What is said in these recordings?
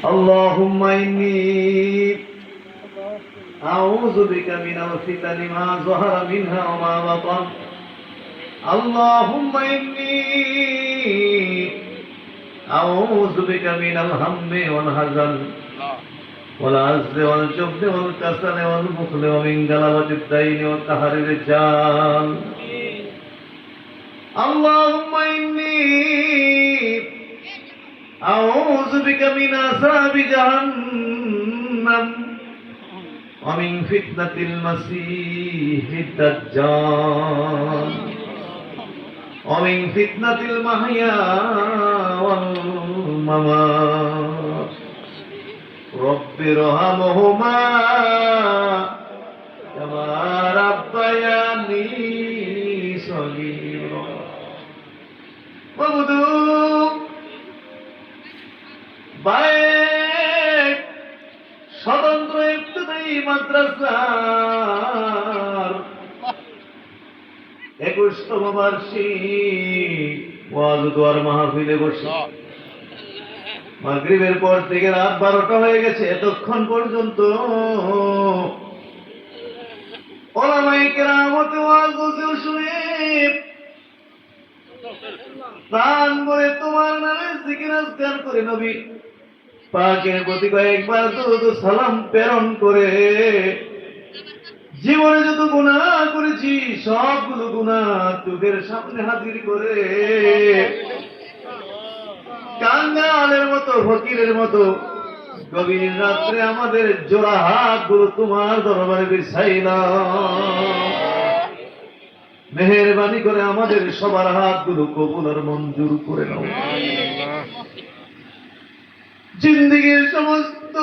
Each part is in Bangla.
اللهم إني أعوذ بك من الفتن ما ظهر منها وما بطن. اللهم إني أعوذ بك من الهم والحزن والعجز والجبن والكسل والبخل ومن غلبة الدين وقهر الرجال. اللهم إني أعوذ بك من عذاب جهنم ومن فتنة المسيح الدجال ومن فتنة المحيا والممات. رب ارحمهما كما ربياني صغيرا. স্বতন্ত্র ইবতিদায়ী মাদ্রাসার 21তম বার্ষিক ওয়াজ দোয়ার মাহফিলে বসে মাগরিবের পর থেকে রাত 12টা হয়ে গেছে। এতক্ষণ পর্যন্ত ওলামায়ে কেরামত ওয়াজ বসে শুনে প্রাণ ভরে তোমার নামে জিকির আজকার করে নবী পাকের প্রতি কয়েকবার দুরূদ ও সালাম প্রেরণ করে জীবনে যত গুনাহ করেছি সবগুলো গুনাহ চোখের সামনে হাজির করে কাঙ্গালের মতো ফকিরের মতো গভীর রাত্রে আমাদের জোড়া হাতগুলো তোমার দরবারে বিছাইলাম। মেহেরবানি করে আমাদের সবার হাতগুলো কবুল আর মঞ্জুর করে নাও। জিন্দেগীর সমস্ত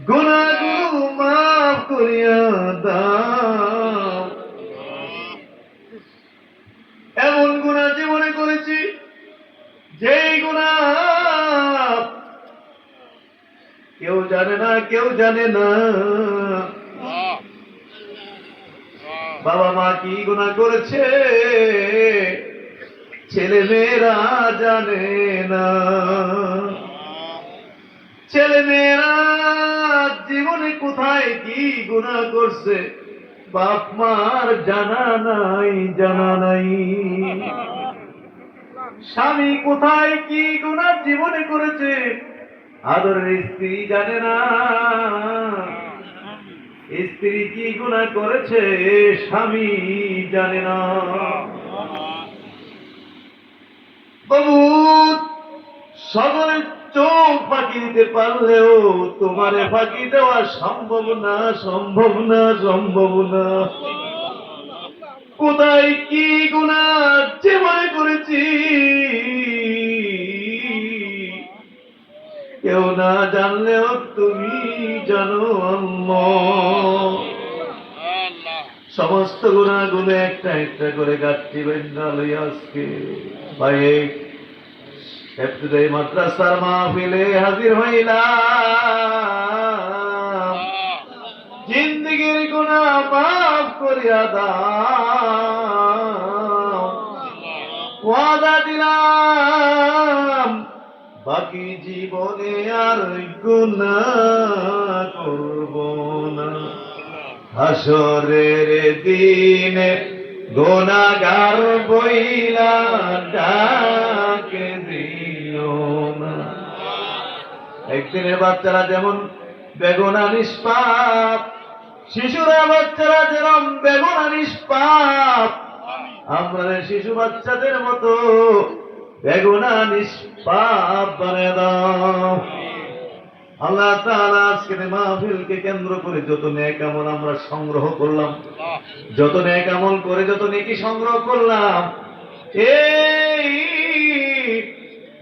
গুনাহগুলো মাফ করিয়া দাও। এমন গুনাহ জীবনে করেছি যেই গুনাহ কেউ জানে না, কেউ জানে না। বাবা মা কি গুনাহ করেছে ছেলে মেয়েরা জানে না। ছেলে মেয়েরা জীবনে কোথায় কি গুনাহ করছে বাপ মার জানা নাই, জানা নাই। স্বামী কোথায় কি গুনাহ জীবনে করেছে আদরের স্ত্রী জানে না। স্ত্রী কি গুনাহ করেছে স্বামী জানে না। বাবু সকলের চোখ ফাঁকি দিতে পারলেও তোমারে ফাঁকি দেওয়া সম্ভব না, সম্ভব না, সম্ভব না। কোথায় কি গুনাহ জীবনে করেছি কেউ না জানলেও তুমি জানো আল্লাহ। সমস্ত গুনাহগুলো একটা একটা করে গাছটি বেঁধা লইয়া আজকে ভাই ইবতিদায়ী মাদ্রাসার মাহফিলে হাজির হইলাম। জিন্দেগীর গুনাহ মাফ করিয়া দাও। ওয়াদা দিলাম বাকি জীবনে আর গুনাহ করব না। হাসরের দিনে গুনাহগার বইলা ডাকে দিও না। একদিনের বাচ্চারা যেমন বেগুনা নিষ্পাপ, শিশুরা বাচ্চারা যেমন বেগুনা নিষ্পাপ, আমরা শিশু বাচ্চাদের মতো বেগুনা নিষ্পাপ বানিয়ে দাও। আল্লাহ তাআলা আজকের মাহফিলকে কেন্দ্র করে যত নেক আমল আমরা সংগ্রহ করলাম, যত নেক আমল করে যত নেকি সংগ্রহ করলাম, এই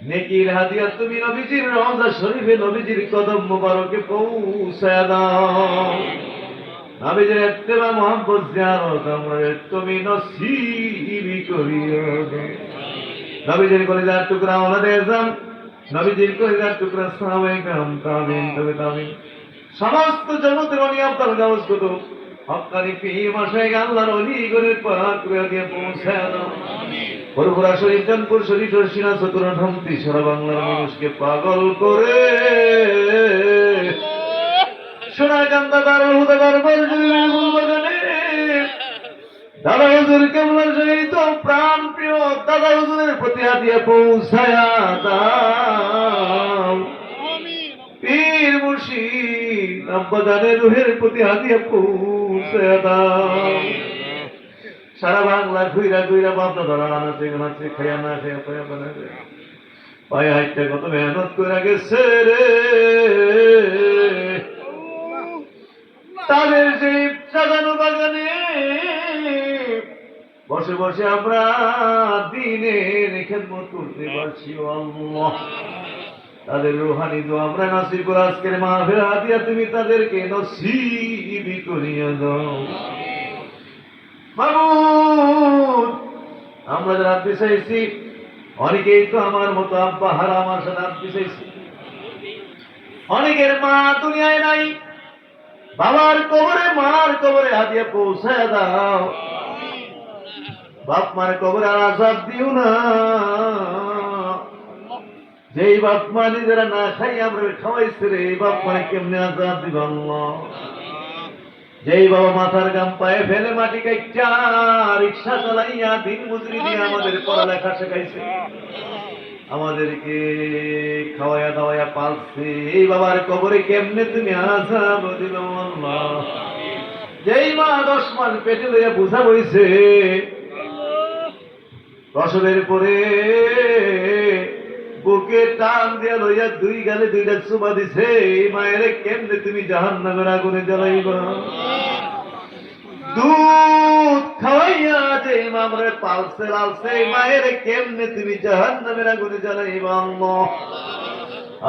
নেকির হাদিয়া তুমি নবীজির রওজা শরীফে নবীজির কদম মোবারকে পৌঁছায় দাও। নবীজির ইত্তেবা মুহাব্বত জিয়ারত আমরা তুমি নসিব করিও দাও। নবীজির কলিজার টুকরা ওলাদে আজম, নবীজির কলিজার টুকরা সাহাবায়ে কেরাম, তাবিঈন, তবে তাবিঈন, সমস্ত জগতের ওলি আব্দুল গাউস কুতুব হক্কানি পীর মাশায়েখ আল্লাহর ওলি গণের পাক করে দিয়ে পৌঁছায় দাও। আমিন। বরপুরা শরীফ, জানপুর শরীফ, সিনা চতুর ধামতি সারা বাংলার মানুষকে পাগল করে সোনাকান্দা দারুল হুদা দরবার ফুল বাগানে দাদা হুজুর কেমন সহিত প্রাণ প্রিয় দাদা হুজুরের প্রতি হাতিয়া পৌঁছায়া দাও। পীর মুর্শিদ আব্বাজানের রুহের প্রতি হাতিয়া পৌঁছায়া দাও। সারা বাংলা ঘুইরা ঘুইরা বাপদা ধরা আনাচে গানাচে খাইয়া না খাইয়া পায়া বানাবে পায়ে হাইটটা কত মেহনত করে গেছে রে। তাদের সেই সাজানো বাগানে বসে বসে আমরা দিনের খেদমত করতে পারছি আল্লাহ। তাদের রুহানি দোয়া আমরা নসিব করে আজকের মাহফিল দিয়া তুমি তাদেরকে নসিব করিয়া দাও মাবুদ। আমরা যারা আনতে চাইছি অনেকেই তো আমার মতো আব্বা হারা আমার সাথে আনতে চাইছি, অনেকের মা দুনিয়ায় নাই, বাবার কবরে মার কবরে হাতিয়া পৌঁছায় দাও। বাপ মার কবরে আর আজাব দিও না, যেই বাপ মা নিজেরা না খাই আমরা খাওয়াইছে রে, এই বাপ মারে কেমনে আজাব দিব আল্লাহ। যেই বাবা মাথার গাম পায়ে ফেলে মাটি কাইটা রিক্সা চালাইয়া দিন মজুরি দিয়ে আমাদের পড়ালেখা শেখাইছে, আমাদেরকে খাওয়াইয়া দাওয়াইয়া পালছে, এই বাবার কবরে কেমনে তুমি আজাব দিল আল্লাহ। যেই মা 10 মাস পেটে লইয়া বুঝা বইছে, প্রসবের পরে বুকে টান দিয়া লইয়া 2 গালে 2টা চুমা দিছে, এই মায়ের কেমনে তুমি জাহান্নামের আগুনে জ্বালাইবা। দুধ খাওয়াইয়া যে মামরে পালছে লালছে, মায়ের কেমনে তুমি জাহান্নামের আগুনে জ্বালাইবা আল্লাহ।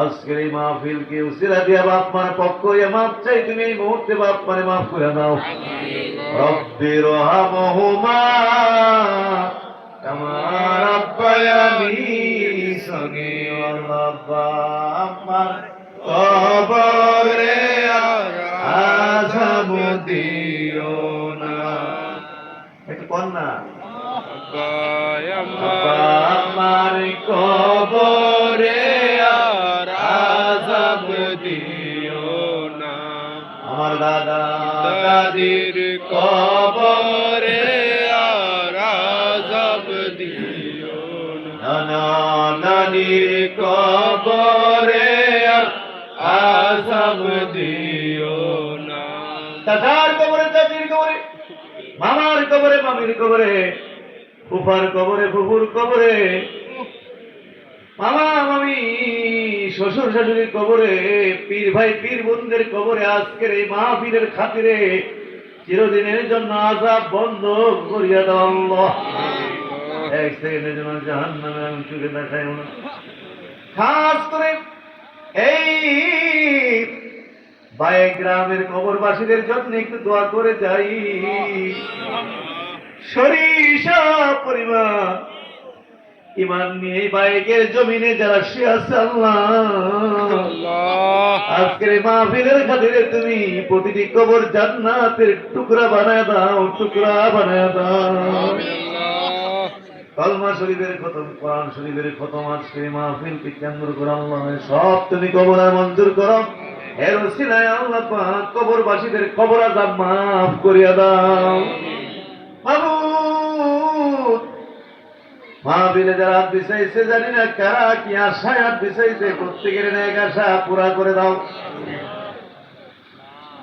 আজকের এই মাহফিলকে উসিলা দিয়া বাপ মার পক্ষ হইয়া মাপ চাই, তুমি এই মুহূর্তে বাপ মারে মাফ করে দাও। রব্বি রহমহুমা কামা রাব্বায়ানি সগীরা। বাপ মার কবরে আযাব দিও না, একটু কোন না। আমার কবরে আযাব দিও না, আমার দাদা দাদির কবরে আযাব দিও না, নানা নানির কবরে আযাব দিও না। দাদার কবরে, দাদির কবরে, মামার কবরে, মামির কবরে, ফুফার কবরে, ফুফুর কবরে, মামা মামি, শ্বশুর শাশুড়ির কবরে, পীর ভাই পীর বোনদের কবরে আজকের এই মাহফিলের খাতিরে চিরদিনের জন্য আযাব বন্ধ করিয়া দাও আল্লাহ। এক সেকেন্ডের জন্য জাহান্নামে আমি চুকে দেখাই না। খাস করে এই বায়ে গ্রামের কবরবাসীদের জন্য একটু দোয়া করে যাই। সরিষা পরিমাণ ইমান নিয়ে বাইকের জমিনে যারা শুয়ে আছে আল্লাহ, আজকের মাহফিলের খাতিরে তুমি প্রতিটি কবর জান্নাতের টুকরা বানায় দাও, টুকরা বানায় দাও। কলমা শরীফের খতম, কোরআন শরীফের খতম, আজকের মাহফিলকে কেন্দ্র করে আল্লাহ সব তুমি কবর মঞ্জুর করো। এর ওসিলায় আল্লাহ পাক কবরবাসীদের কবর আযাব মাফ করিয়া দাও মাবুদ। মাহফিলে যারা হাত বিছাইছে জানি না কারা কি আশায় হাত বিছাইছে, প্রত্যেকের নেক আশা পুরা করে দাও,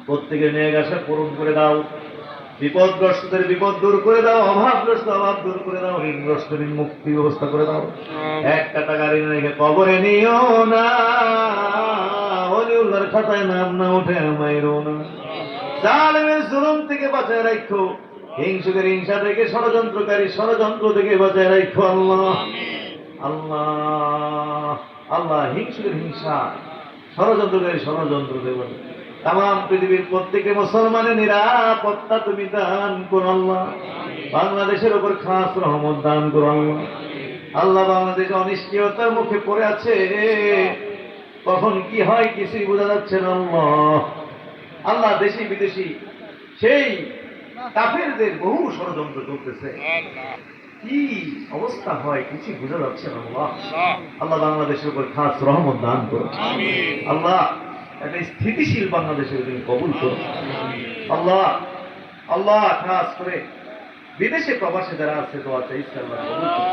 প্রত্যেকের নেক আশা পূরণ করে দাও। বিপদগ্রস্তদের বিপদ দূর করে দাও, অভাবগ্রস্ত অভাব দূর করে দাও, ঋণগ্রস্ত ঋণ মুক্তি ব্যবস্থা করে দাও। একটা টাকা ঋণ রেখে কবরে নিও না, ওলিউল্লাহর খাতায় নাম না উঠে মাইরো না। জালেমের জুলুম থেকে বাঁচায় রাখো, হিংসুকের হিংসা থেকে, ষড়যন্ত্রকারী ষড়যন্ত্র থেকে বাঁচায় রাখো আল্লাহ। আল্লাহ আল্লাহ হিংসুকের হিংসা, ষড়যন্ত্রকারী ষড়যন্ত্র থেকে তাম পৃথিবীর প্রত্যেকে মুসলমানের নিরাপত্তা তুমি দান করো আল্লাহ। বাংলাদেশের উপর খাস রহমত দান করো আল্লাহ। আল্লাহ বাংলাদেশ অনিশ্চয়তার মুখে পড়ে আছে, কখন কি হয় কিছুই বোঝা যাচ্ছে না আল্লাহ। আল্লাহ দেশি বিদেশি সেই কাফেরদের বহু ষড়যন্ত্র চলতেছে, কি অবস্থা হয় কিছু বোঝা যাচ্ছে না। আল্লাহ আল্লাহ বাংলাদেশের উপর খাস রহমত দান করো। আল্লাহ একটা স্থিতিশীল বাংলাদেশের তুমি কবুল করো। আল্লাহ আল্লাহ খাস করে বিদেশে প্রবাসে যারা আছে দোয়া চাইছে আল্লাহ কবুল করো।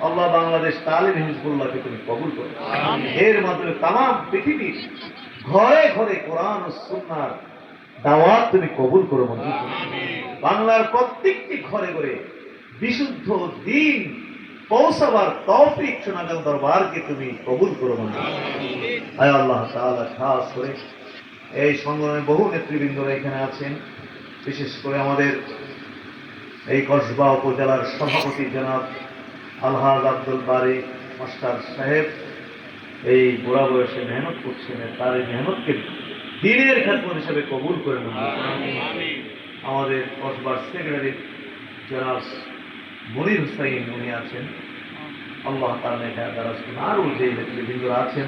আল্লাহ বাংলাদেশ তালিম হিজবুল্লাহকে তুমি কবুল করো। এর মাধ্যমে তামাম পৃথিবীর ঘরে ঘরে কোরআন ও সুন্নাহর দাওয়াত তুমি কবুল করো মঞ্জুর করো। বাংলার প্রত্যেকটি ঘরে ঘরে বিশুদ্ধ দিন পৌঁছাবার তৌফিক শোনাগাল দরবারকে তুমি কবুল করো মঞ্জুর করো। আয় আল্লাহ তাআলা খাস করে এই সংগ্রামে বহু নেতৃবৃন্দরা এখানে আছেন, বিশেষ করে আমাদের এই কসবা উপজেলার সভাপতি জনাব আলহাজ আব্দুল বারী মাস্টার সাহেব এই বুড়া বয়সে মেহনত করছেন, তার এই মেহনতকে দিনের খেদমত হিসেবে কবুল করে মঞ্জুর করুন। আমাদের কসবার সেক্রেটারি জনাব মনির হুসাইন উনি আছেন, আল্লাহ তার নেতা দ্বারা আরও যে নেতৃবৃন্দরা আছেন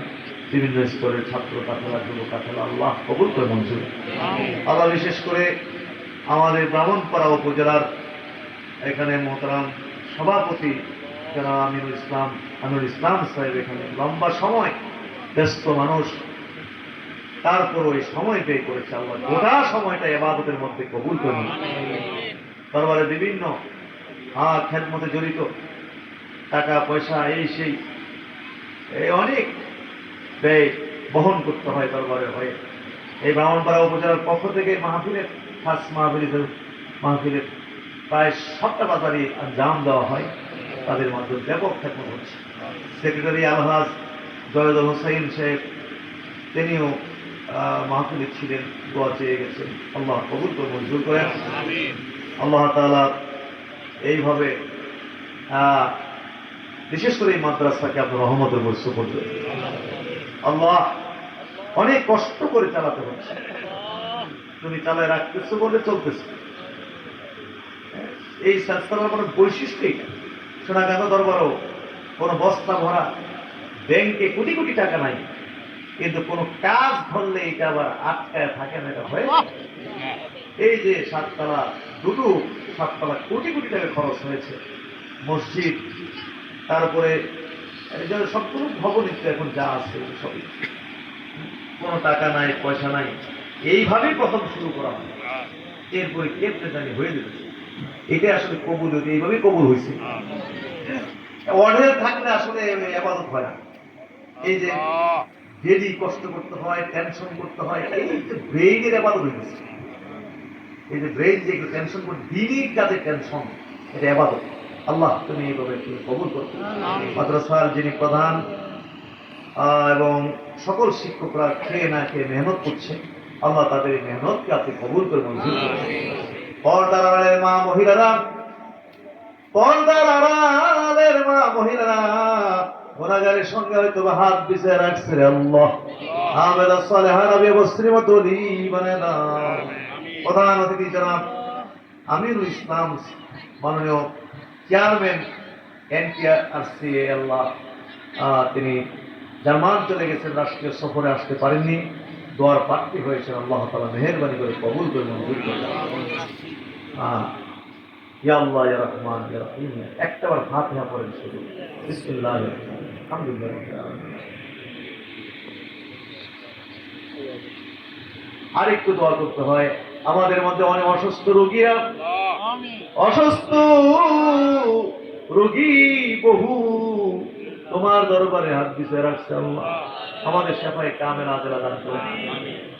বিভিন্ন স্তরের ছাত্র কাফেলা যুব কাফেলা আল্লাহ কবুল করে মঞ্জুর। আল্লাহ বিশেষ করে আমাদের ব্রাহ্মণপাড়া উপজেলার এখানে মোহতারাম সভাপতি যারা আমিনুল ইসলাম সাহেব এখানে লম্বা সময় ব্যস্ত মানুষ, তারপর ওই সময় ব্যয় করেছে আল্লাহ গোটা সময়টা ইবাদতের মধ্যে কবুল করে দরবারে বিভিন্ন খেদমতে জড়িত টাকা পয়সা এই সেই অনেক ব্যয় বহন করতে হয় দরবারে হয়ে। এই ব্রাহ্মণপাড়া উপজেলার পক্ষ থেকে মাহফিলের খাস মাহফিলের প্রায় সবটা বাজারে আঞ্জাম দেওয়া হয়, তাদের মাধ্যমে ব্যাপক খেদমত হচ্ছে। সেক্রেটারি আলহাজ জয়দুল হোসাইন সাহেব তিনিও মাহফিলে ছিলেন, দোয়া চেয়ে গেছেন, আল্লাহ কবুল করে মঞ্জুর করেন। আল্লাহ তাআলা এইভাবে বিশেষ করে এই মাদ্রাসাকে আপনার রহমতের বর্ষ করবে। আল্লাহ অনেক কষ্ট করে চালাতে হচ্ছে, তুমি চালায় রাখতেছো বলে চলতেছে। এই সংস্থার কোনো বৈশিষ্ট্য শোনা গেল দরবারও কোনো বস্তা ভরা ব্যাংকে কোটি কোটি টাকা নাই, কিন্তু কোনো কাজ ধরলে এটা আবার আটকায় থাকে না। এটা হয় এই যে দুটো সাততলা কোটি কোটি টাকা খরচ হয়েছে মসজিদ, তারপরে সবগুলো ভবন এখন যা আছে সবই কোনো টাকা নাই পয়সা নাই, এইভাবেই প্রথম শুরু করা হয়, এরপরে কেটে জানি হয়ে যেতেছে। এটা আসলে কবুল হইতে এইভাবেই কবুল হয়েছে। অর্ডার থাকলে আসলে ইবাদত হয় না। এই যে ডেলি কষ্ট করতে হয়, টেনশন করতে হয়, এই যে ব্রেইনের ইবাদত হয়ে গেছে। এই যে ব্রেইন যে টেনশন করে দিনের কাজে টেনশন, এটা ইবাদত। আল্লাহ তুমি এইভাবে কবুল করো। মাদ্রাসার যিনি প্রধান এবং সকল শিক্ষকরা খেয়ে না খেয়ে মেহনত করছে, আল্লাহ তাদের এই মেহনতকে আপনি কবুল করে মঞ্জুর করুন। পর্দার আড়ালের মা মহিলারা, পর্দার আড়ালের মা মহিলারা গুনাহগারের সঙ্গে হয়তো হাত বিছিয়ে রাখছে রে আল্লাহ, আবেদা সালেহারা ব্যবস্থার মতো বানায় দাও। প্রধান অতিথি জনাব আমিনুল ইসলাম মাননীয় চেয়ারম্যান NTRC আল্লাহ, তিনি জার্মান চলে গেছেন, রাষ্ট্রীয় সফরে আসতে পারেননি, দোয়ার প্রার্থী হয়েছেন। আল্লাহ তাআলা মেহেরবানি করে কবুল করে মঞ্জুর করে। ইয়া আল্লাহ ইয়া রহমান ইয়া রহিম, একটাবার ফাতিহা পড়েন শুধু। বিসমিল্লাহির আলহামদুলিল্লাহ। আরেকটু দোয়া করতে হয়, আমাদের মধ্যে অনেক অসুস্থ রোগীরা, অসুস্থ রোগী বহু তোমার দরবারে হাত বিছিয়ে রাখছে আল্লাহ, আমাদের সেফায়ে কামেল আজলা দান করেন,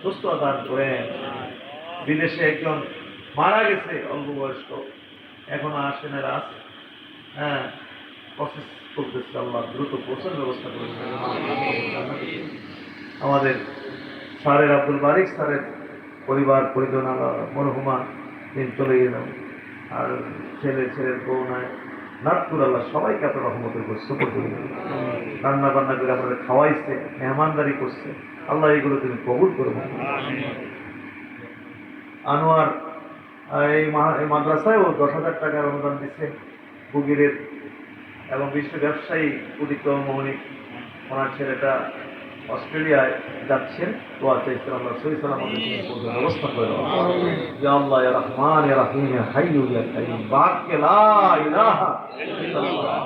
সুস্থ দান করেন। বিদেশে একজন মারা গেছে অল্প বয়স্ক, এখনো আসে না, আছে প্রসেস করতেছে, আল্লাহ দ্রুত পৌঁছানোর ব্যবস্থা করেছে। আমাদের স্যারের আব্দুল বারিক স্যারের পরিবার পরিজন মরহুমা দিন চলে গেলাম, আর ছেলের বউ নাই, নাথপুর আল্লাহ সবাইকে আপনার রহমতের গোস্ত করতে রান্না বান্না করে আমাদের খাওয়াইছে, মেহমানদারি করছে, আল্লাহ এগুলো তুমি কবুল করবো। আনোয়ার এই মাদ্রাসায়ও 10,000 টাকার অনুদান দিচ্ছে বুগিরের, এবং বিশ্ব ব্যবসায়ী উদিত মৌলিক ওনার ছেলেটা অস্ট্রেলিয়ায় যাচ্ছেন, দোয়া চাইছেন আল্লাহ সহি সালামতে পৌঁছার ব্যবস্থা করে দেওয়া। ইয়া আল্লাহ ইয়া রহমান ইয়া রহিম ইয়া হাইয়্যু ইয়া কাইয়্যুম, বাক কে লা ইলাহা ইল্লাল্লাহ।